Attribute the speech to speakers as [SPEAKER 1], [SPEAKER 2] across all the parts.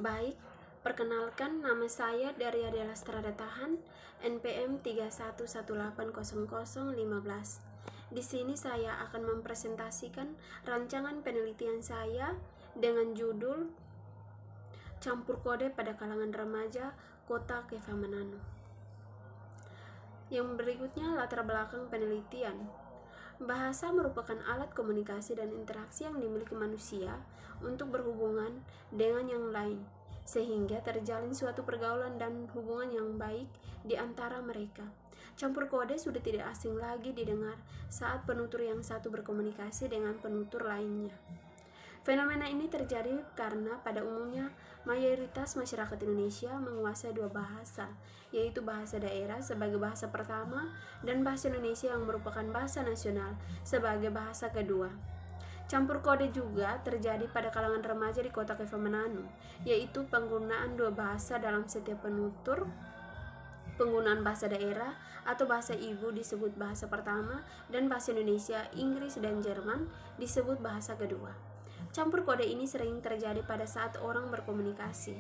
[SPEAKER 1] Baik, perkenalkan nama saya Daria Della Strada Tahan, NPM 31180015. Di sini saya akan mempresentasikan rancangan penelitian saya dengan judul Campur Kode pada Kalangan Remaja Kota Keva Manado. Yang berikutnya latar belakang penelitian. Bahasa merupakan alat komunikasi dan interaksi yang dimiliki manusia untuk berhubungan dengan yang lain, sehingga terjalin suatu pergaulan dan hubungan yang baik di antara mereka. Campur kode sudah tidak asing lagi didengar saat penutur yang satu berkomunikasi dengan penutur lainnya. Fenomena ini terjadi karena pada umumnya mayoritas masyarakat Indonesia menguasai dua bahasa, yaitu bahasa daerah sebagai bahasa pertama dan bahasa Indonesia yang merupakan bahasa nasional sebagai bahasa kedua. Campur kode juga terjadi pada kalangan remaja di kota Keva Manado, yaitu penggunaan dua bahasa dalam setiap penutur. Penggunaan bahasa daerah atau bahasa ibu disebut bahasa pertama dan bahasa Indonesia, Inggris, dan Jerman disebut bahasa kedua. Campur kode ini sering terjadi pada saat orang berkomunikasi.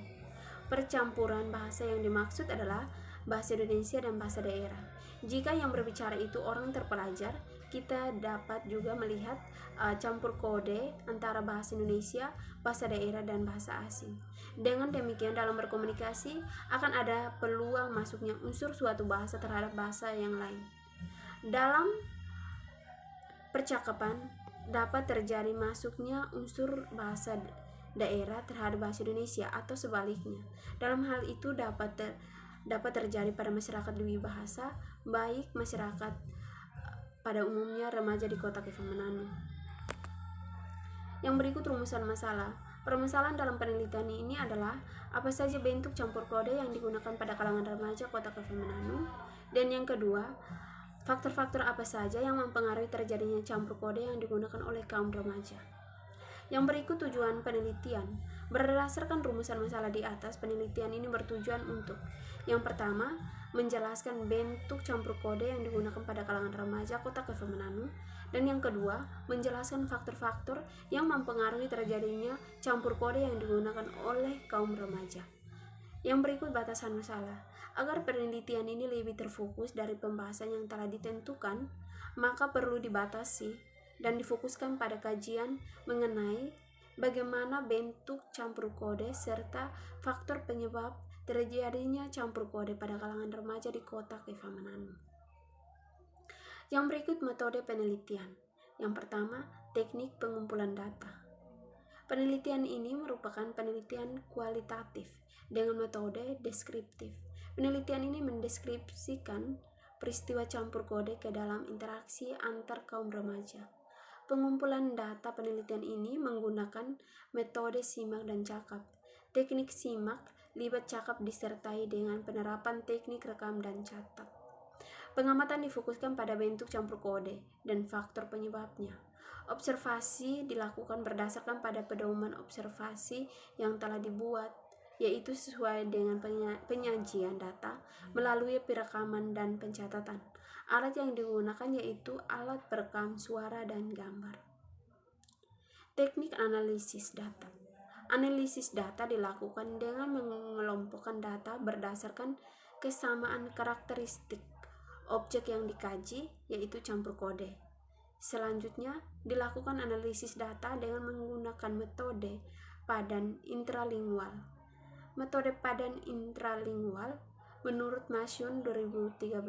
[SPEAKER 1] Percampuran bahasa yang dimaksud adalah bahasa Indonesia dan bahasa daerah. Jika yang berbicara itu orang terpelajar, kita dapat juga melihat campur kode antara bahasa Indonesia, bahasa daerah, dan bahasa asing. Dengan demikian dalam berkomunikasi akan ada peluang masuknya unsur suatu bahasa terhadap bahasa yang lain. Dalam percakapan dapat terjadi masuknya unsur bahasa daerah terhadap bahasa Indonesia atau sebaliknya. Dalam hal itu dapat terjadi pada masyarakat dwibahasa, baik masyarakat pada umumnya remaja di kota Keva Manado. Yang berikut rumusan masalah. Permasalahan dalam penelitian ini adalah apa saja bentuk campur kode yang digunakan pada kalangan remaja kota Keva Manado, dan yang kedua, faktor-faktor apa saja yang mempengaruhi terjadinya campur kode yang digunakan oleh kaum remaja. Yang berikut tujuan penelitian. Berdasarkan rumusan masalah di atas, penelitian ini bertujuan untuk: yang pertama, menjelaskan bentuk campur kode yang digunakan pada kalangan remaja kota Keva Manado, dan yang kedua, menjelaskan faktor-faktor yang mempengaruhi terjadinya campur kode yang digunakan oleh kaum remaja. Yang berikut batasan masalah. Agar penelitian ini lebih terfokus dari pembahasan yang telah ditentukan, maka perlu dibatasi dan difokuskan pada kajian mengenai bagaimana bentuk campur kode serta faktor penyebab terjadinya campur kode pada kalangan remaja di kota Keva Manado. Yang berikut metode penelitian. Yang pertama, teknik pengumpulan data. Penelitian ini merupakan penelitian kualitatif dengan metode deskriptif. Penelitian ini mendeskripsikan peristiwa campur kode ke dalam interaksi antar kaum remaja. Pengumpulan data penelitian ini menggunakan metode simak dan cakap. Teknik simak, libat cakap disertai dengan penerapan teknik rekam dan catat. Pengamatan difokuskan pada bentuk campur kode dan faktor penyebabnya. Observasi dilakukan berdasarkan pada pedoman observasi yang telah dibuat, yaitu sesuai dengan penyajian data melalui perekaman dan pencatatan. Alat yang digunakan yaitu alat perekam suara dan gambar. Teknik analisis data. Analisis data dilakukan dengan mengelompokkan data berdasarkan kesamaan karakteristik objek yang dikaji, yaitu campur kode. Selanjutnya, dilakukan analisis data dengan menggunakan metode padan intralingual. Metode padan intralingual menurut Masyun 2013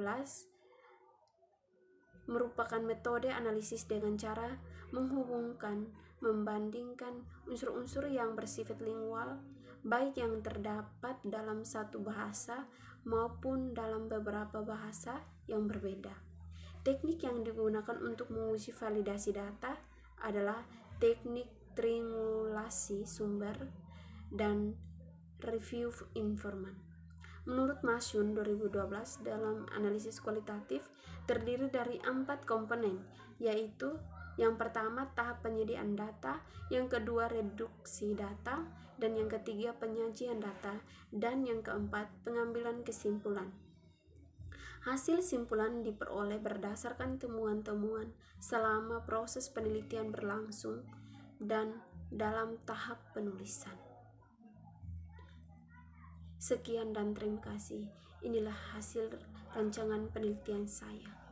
[SPEAKER 1] merupakan metode analisis dengan cara menghubungkan, membandingkan unsur-unsur yang bersifat lingual, baik yang terdapat dalam satu bahasa maupun dalam beberapa bahasa yang berbeda. Teknik yang digunakan untuk menguji validasi data adalah teknik triangulasi sumber dan review informant. Menurut Masyun 2012, dalam analisis kualitatif terdiri dari 4 komponen, yaitu yang pertama tahap penyediaan data, yang kedua reduksi data, dan yang ketiga penyajian data, dan yang keempat pengambilan kesimpulan. Hasil simpulan diperoleh berdasarkan temuan-temuan selama proses penelitian berlangsung dan dalam tahap penulisan. Sekian dan terima kasih. Inilah hasil rancangan penelitian saya.